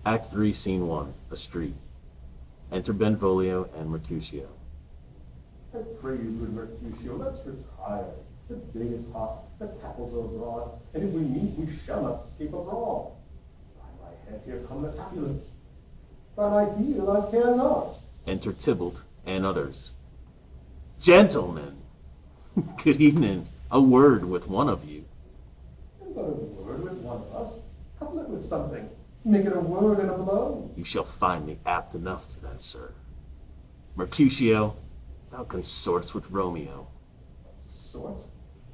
Act 3, Scene 1, a street. Enter Benvolio and Mercutio. I pray you, good Mercutio, let's retire. The day is hot, the capitals are abroad, and if we meet, we shall not escape abroad. By my head, here come the Capulets. By my heel, I care not. Enter Tybalt and others. Gentlemen, good evening. A word with one of you. And but a word with one of us. Couple it with something. Make it a word and a blow. You shall find me apt enough to that, sir. Mercutio, thou consortst with Romeo. Sort?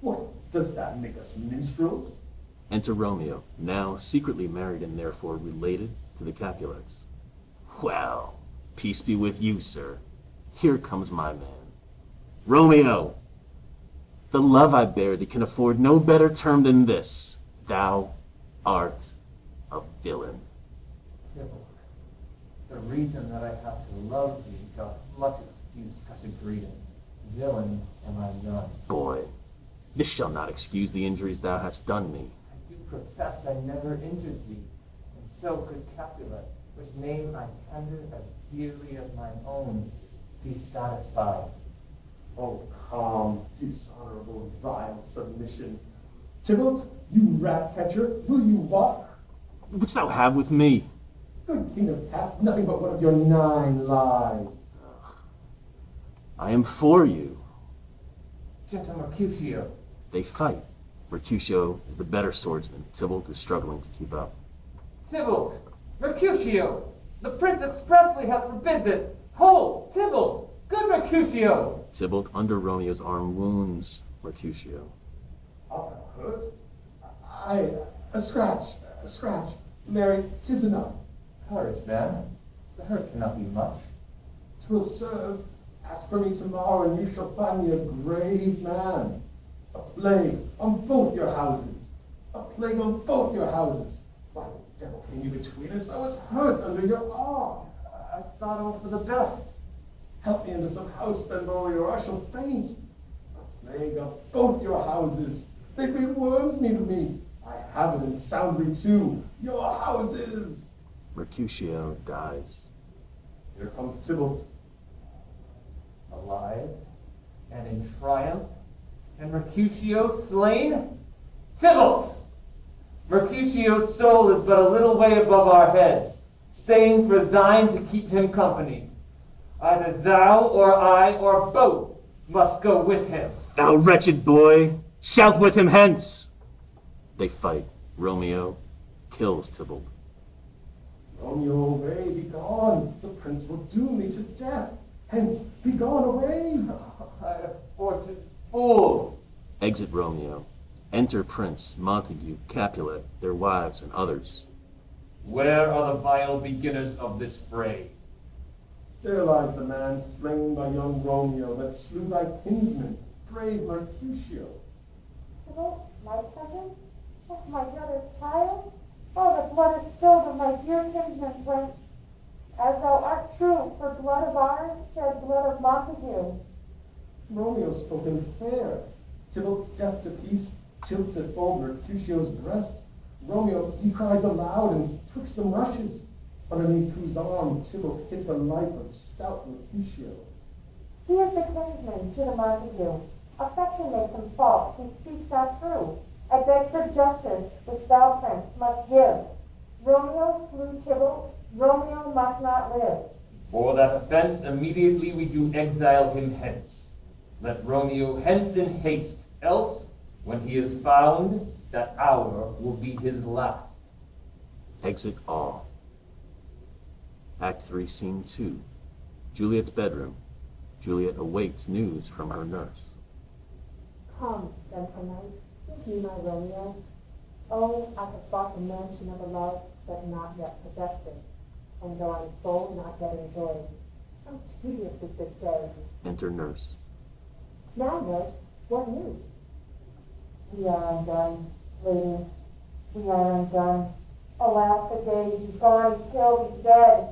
What, does that make us minstrels? Enter Romeo, now secretly married and therefore related to the Capulets. Well, peace be with you, sir. Here comes my man. Romeo, the love I bear thee can afford no better term than this. Thou art a villain. Tybalt, the reason that I have to love thee doth much excuse such a greeting. Villain am I none. Boy, this shall not excuse the injuries thou hast done me. I do profess I never injured thee, and so good Capulet, which name I tender as dearly as mine own, be satisfied. Oh, calm, dishonorable, vile submission. Tybalt, you rat-catcher, will you walk? What wouldst thou have with me? Good king of cats, nothing but one of your 9 lives. I am for you. Gentle Mercutio, They fight. Mercutio is the better swordsman. Tybalt is struggling to keep up. Tybalt, Mercutio, the prince expressly hath forbid this. Hold, Tybalt, good Mercutio. Tybalt under Romeo's arm wounds Mercutio. Are thou hurt? Aye, a scratch. Mary, 'tis enough. Courage, man, the hurt cannot be much. 'Twill serve. Ask for me tomorrow, and you shall find me a grave man. A plague on both your houses. A plague on both your houses. Why the devil came you between us? I was hurt under your arm. I thought all for the best. Help me into some house, Benvolio, or I shall faint. A plague on both your houses. They bring worms me to me. I have it, and soundly too. Your houses. Mercutio dies. Here comes Tybalt. Alive and in triumph, and Mercutio slain? Tybalt! Mercutio's soul is but a little way above our heads, staying for thine to keep him company. Either thou or I or both must go with him. Thou wretched boy, shout with him hence! They fight. Romeo kills Tybalt. Romeo, away, be gone. The prince will doom me to death. Hence, be gone away. I a fortunate fool. Exit Romeo. Enter Prince, Montague, Capulet, their wives, and others. Where are the vile beginners of this fray? There lies the man slain by young Romeo that slew thy kinsman, brave Mercutio. Tybalt, my cousin? Oh, my brother's child? Oh, the blood is spilled of my dear kinsman, Prince. As thou art true, for blood of ours shed blood of Montague. Romeo spoke him fair. Tybalt, deaf to peace, tilts at full Mercutio's breast. Romeo, he cries aloud, and twixt them rushes. Underneath whose arm Tybalt hit the life of stout Mercutio. He is the kinsman to the Montague. Affection makes him false, he speaks not true. I beg for justice, which thou, Prince, must give. Romeo slew Tybalt, Romeo must not live. For that offense, immediately we do exile him hence. Let Romeo hence in haste, else, when he is found, that hour will be his last. Exit all. Act 3, Scene 2. Juliet's bedroom. Juliet awaits news from her nurse. Come, gentle knight, give me my Romeo. Oh, I have bought the mansion of a love that not yet possessed it, and though I'm soul not yet enjoyed, so tedious is this day. Enter nurse. Now, nurse, what news? We are undone, lady. We are undone. Alas, the day he's gone, he's killed, he's dead.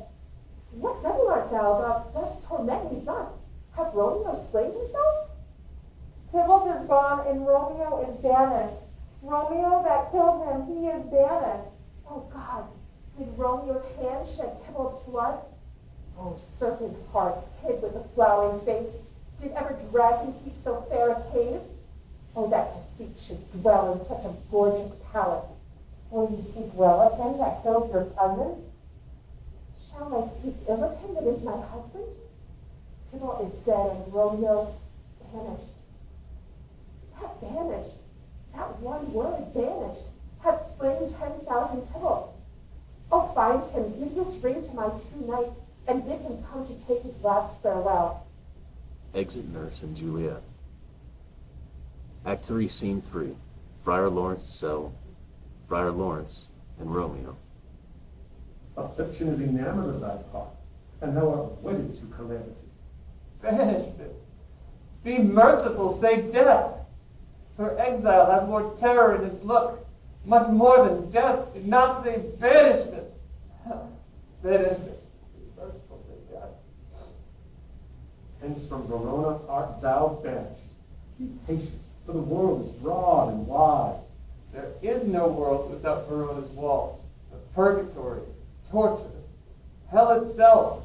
What devil art thou, thou dost torment me thus? Hath Romeo slain himself? Tybalt is gone, and Romeo is banished. Romeo that killed him, he is banished. Oh God, did Romeo's hand shed Tybalt's blood? Oh, serpent heart, hid with a flowering face, did ever dragon keep so fair a cave? Oh, that deceit should dwell in such a gorgeous palace. Will you speak well of him that killed your cousin? Shall I speak ill of him that is my husband? Tybalt is dead and Romeo vanished. That one word, vanished, hath slain 10,000 Tybalts. Oh, find him, give this ring to my true knight, and bid him come to take his last farewell. Exit Nurse and Juliet. Act 3, Scene 3. Friar Lawrence's cell. Friar Lawrence and Romeo. Affliction is enamored of thy parts, and thou art wedded to calamity. Banishment. Be merciful, save death. For exile has more terror in his look, much more than death. Do not say banishment. Banishment. Be merciful, save death. Hence from Verona art thou banished. Be patient, for the world is broad and wide. There is no world without Verona's walls, but purgatory, torture, hell itself.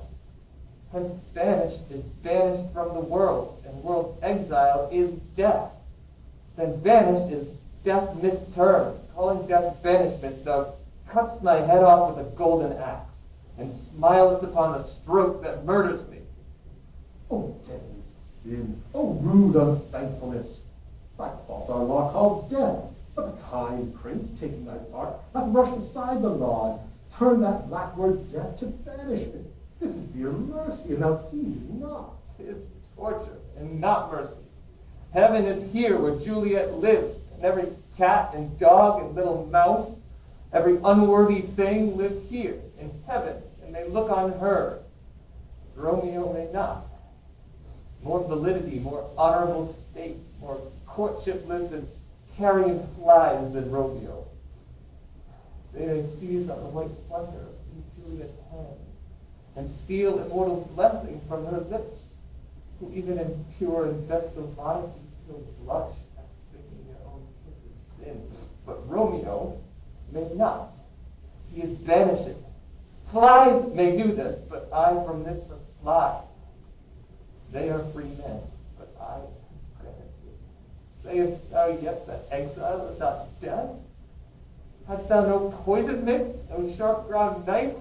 Hence banished is banished from the world, and world exile is death. Then banished is death mistermed. Calling death banishment, thou cuts my head off with a golden axe, and smilest upon the stroke that murders me. O deadly sin, O rude unthankfulness! Thy fault our law calls death, but the kind prince, taking thy part, hath rushed aside the law, and turned that black word death to banishment. This is dear mercy, and thou seest it not. 'Tis torture, and not mercy. Heaven is here where Juliet lives, and every cat and dog and little mouse, every unworthy thing live here in heaven, and may look on her. Romeo may not. More validity, more honorable state, more courtship lives in carrion flies than Romeo. They may seize on the white flutter of Juliet's hand, and steal immortal blessings from her lips, who even in pure and vestal modesty still blush as thinking their own kisses sin. But Romeo may not. He is banished. Flies may do this, but I from this must fly. They are free men, but I am banished. Sayest thou yet that exile is not death? Hadst thou no poison mixed, no sharp ground knife,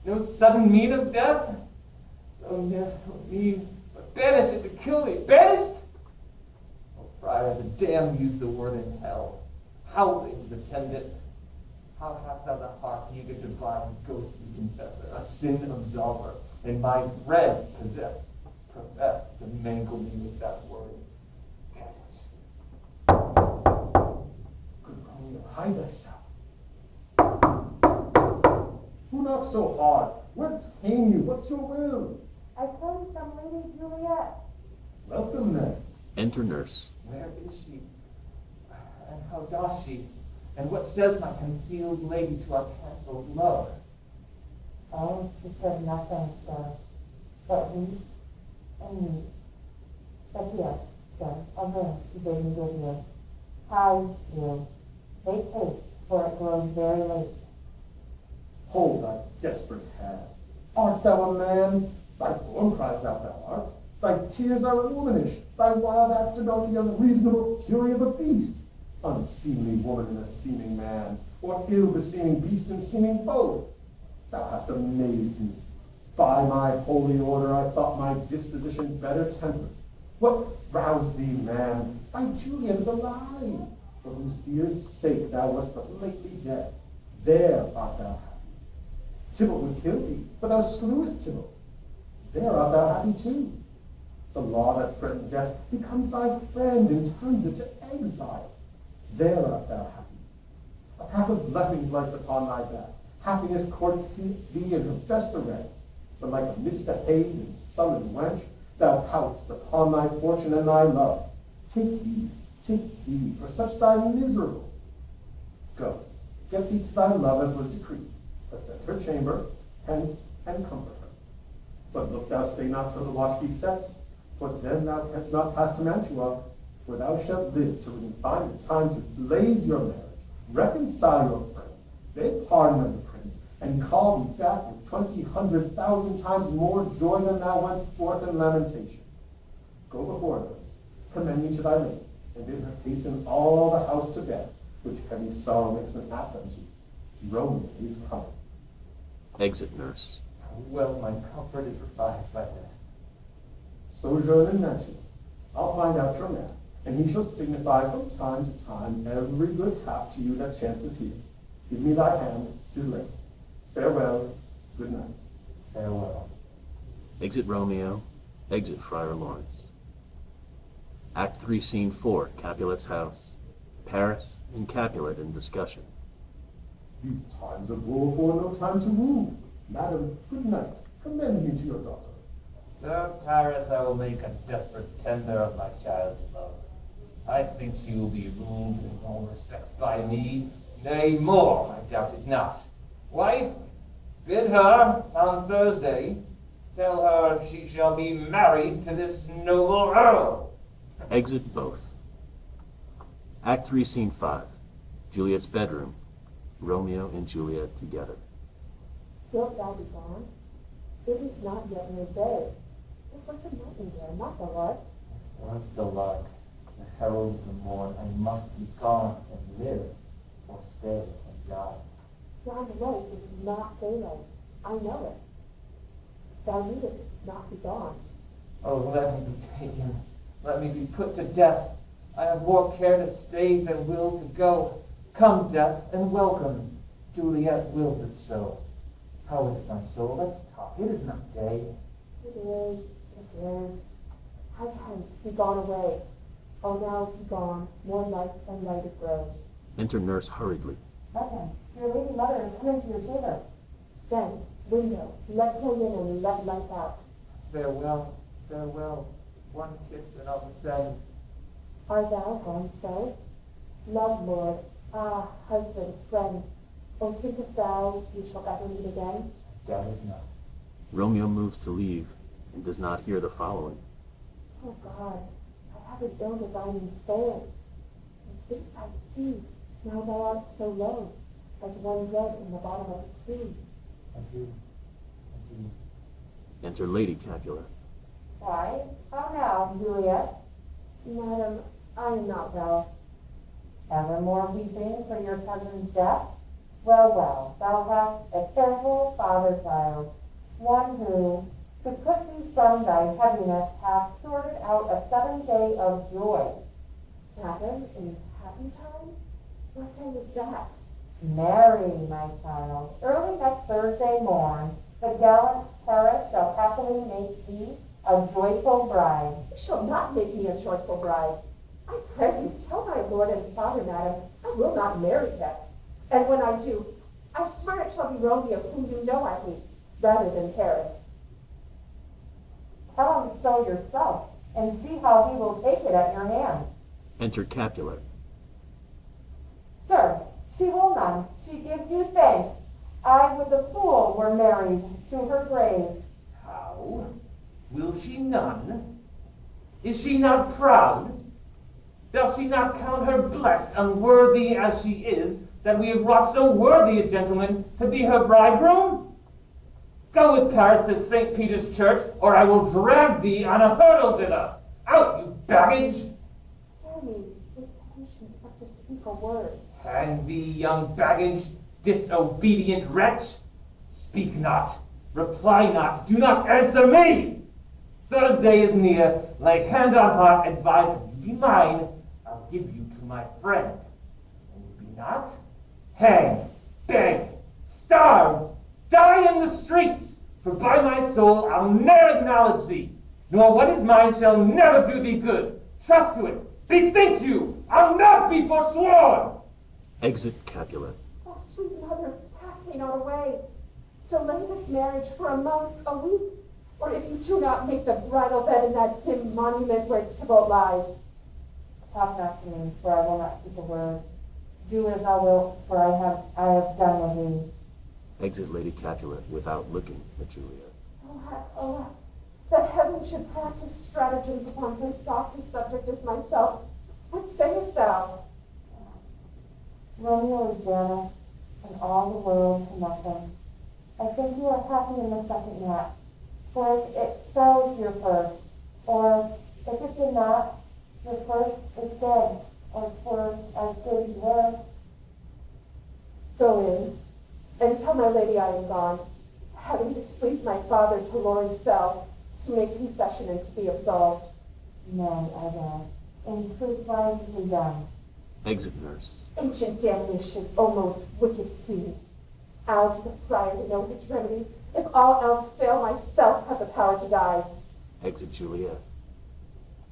no sudden mean of death? Oh, yes, no mean, but banish it to kill me. Banished? Oh, friar, the damned use the word in hell. Howlings attend it. How hast thou the heart, eager to divine ghostly confessor, a sin absolver, and my bread possessed, profess to mangle me with that word? Good Romeo, hide thyself. Who knocks so hard? Whence came you? What's your will? I come from Lady Juliet. Welcome then. Enter Nurse. Where is she? And how doth she? And what says my concealed lady to our cancelled love? Oh, she said nothing, sir, but weep and weep. But yes, sir, a ring she bade me give you. Hide you. Make haste, for it grows very late. Hold thy desperate hand. Art thou a man? Thy form cries out thou art. Thy tears are womanish. Thy wild acts denote the unreasonable fury of a beast. Unseemly woman in a seeming man, or ill-beseeming beast in seeming both. Thou hast amazed me. By my holy order, I thought my disposition better tempered. What roused thee, man? Thy Juliet is alive, for whose dear sake thou wast but lately dead. There art thou happy. Tybalt would kill thee, but thou slewest Tybalt. There art thou happy too. The law that threatened death becomes thy friend and turns it to exile. There art thou happy. A path of blessings lights upon thy back. Happiness courts thee in her best array. But like a misbehaved and sullen wench, thou pout'st upon thy fortune and thy love. Take heed, for such thy miserable. Go, get thee to thy love as was decreed. Ascend her chamber, hence, and comfort her. But look thou stay not till the watch be set, for then thou canst not pass to Mantua, for thou shalt live till we can find the time to blaze your marriage, reconcile your friends, beg pardon of the prince, and call thee back with 20,000 times more joy than thou wentst forth in lamentation. Go before us, commend me to thy lady, and bid her hasten all the house to bed, which heavy sorrow makes an apt unto. Romeo is coming. Exit nurse. How well my comfort is revived by this. Sojourn in Nancy. I'll find out your man, and he shall signify from time to time every good hap to you that chances here. Give me thy hand, 'tis late. Farewell, good night. Farewell. Exit Romeo. Exit Friar Lawrence. Act 3, Scene 4, Capulet's house. Paris and Capulet in discussion. These times of woe afford no time to move. Madam, good night. Commend me to your daughter. Sir Paris, I will make a desperate tender of my child's love. I think she will be ruled in all respects by me. Nay, more, I doubt it not. Wife, bid her on Thursday, tell her she shall be married to this noble earl. Exit both. Act 3, Scene 5, Juliet's bedroom. Romeo and Juliet together. Wilt thou be gone? It is not yet midday. It was the nightingale, not the lark. Once the lark, the herald of the morn, I must be gone and live, or stay and die. Yon light is not daylight. I know it. Thou needest not be gone. Oh, let me be taken. Let me be put to death. I have more care to stay than will to go. Come, death, and welcome. Juliet wills it so. How is it, my soul? Let's talk. It is not day. It is. Hide hence, be gone away. Oh, now be gone. More light and light it grows. Enter nurse hurriedly. Madam, your lady mother is coming to your chamber. Then, window, let him in and let light out. Farewell, farewell. One kiss and I'll descend. Art thou gone so? Love, Lord, ah, husband, friend, oh, thinkest thou we shall ever meet again? Doubt it not. Romeo moves to leave and does not hear the following. Oh God, I have an ill divining soul. And think I see, now thou art so low, as one dead in the bottom of a tree. Adieu. Adieu. Enter Lady Capulet. Why, how now, Juliet? Madam, I am not well. Evermore weeping for your cousin's death? Well, well, thou hast a careful father-child, one who, to put thee from thy heaviness, hath sorted out a 7th day of joy. Madam, in happy time? What day is that? Marry, my child. Early next Thursday morn, the gallant Paris shall happily make thee a joyful bride. You shall not make me a joyful bride. I pray you, tell my lord and father, madam, I will not marry yet. And when I do, I swear it shall be Romeo, whom you know I hate, rather than Paris. Tell him so yourself, and see how he will take it at your hand. Enter Capulet. Sir, she will none. She gives you thanks. I with a fool were married to her grave. How? Will she none? Is she not proud? Does she not count her blessed, unworthy as she is, that we have wrought so worthy a gentleman to be her bridegroom? Go with Paris to St. Peter's Church, or I will drag thee on a hurdle thither. Out, you baggage! Hear me, with patience, but to speak a word. Hang thee, young baggage, disobedient wretch! Speak not, reply not, do not answer me! Thursday is near, like hand on heart, advise if you be mine, I'll give you to my friend. And you be not, hang, beg, starve, die in the streets, for by my soul I'll ne'er acknowledge thee, nor what is mine shall never do thee good. Trust to it, bethink you, I'll not be forsworn! Exit Capulet. Oh, sweet mother, pass me not away. Delay this marriage for a month, a week, or if you do not make the bridal bed in that dim monument where Tybalt lies. Talk not to me, for I will not speak a word. Do as thou wilt, for I have done with thee. Exit Lady Capulet without looking at Juliet. Oh, that heaven should practice stratagems upon so soft a subject as myself. What sayest thou? Romeo is banished, and all the world to nothing. I think you are happy in the second match, for if it spells your first, or if it did not, your first is dead, or for as good you were. Go in, and tell my lady I am gone, having displeased my father to Lorn's cell, to make confession and to be absolved. Nay, I will. In truth wisely done. Exit nurse. Ancient damnation, O most wicked fiend. I'll to the friar to know his remedy. If all else fail, myself have the power to die. Exit Juliet.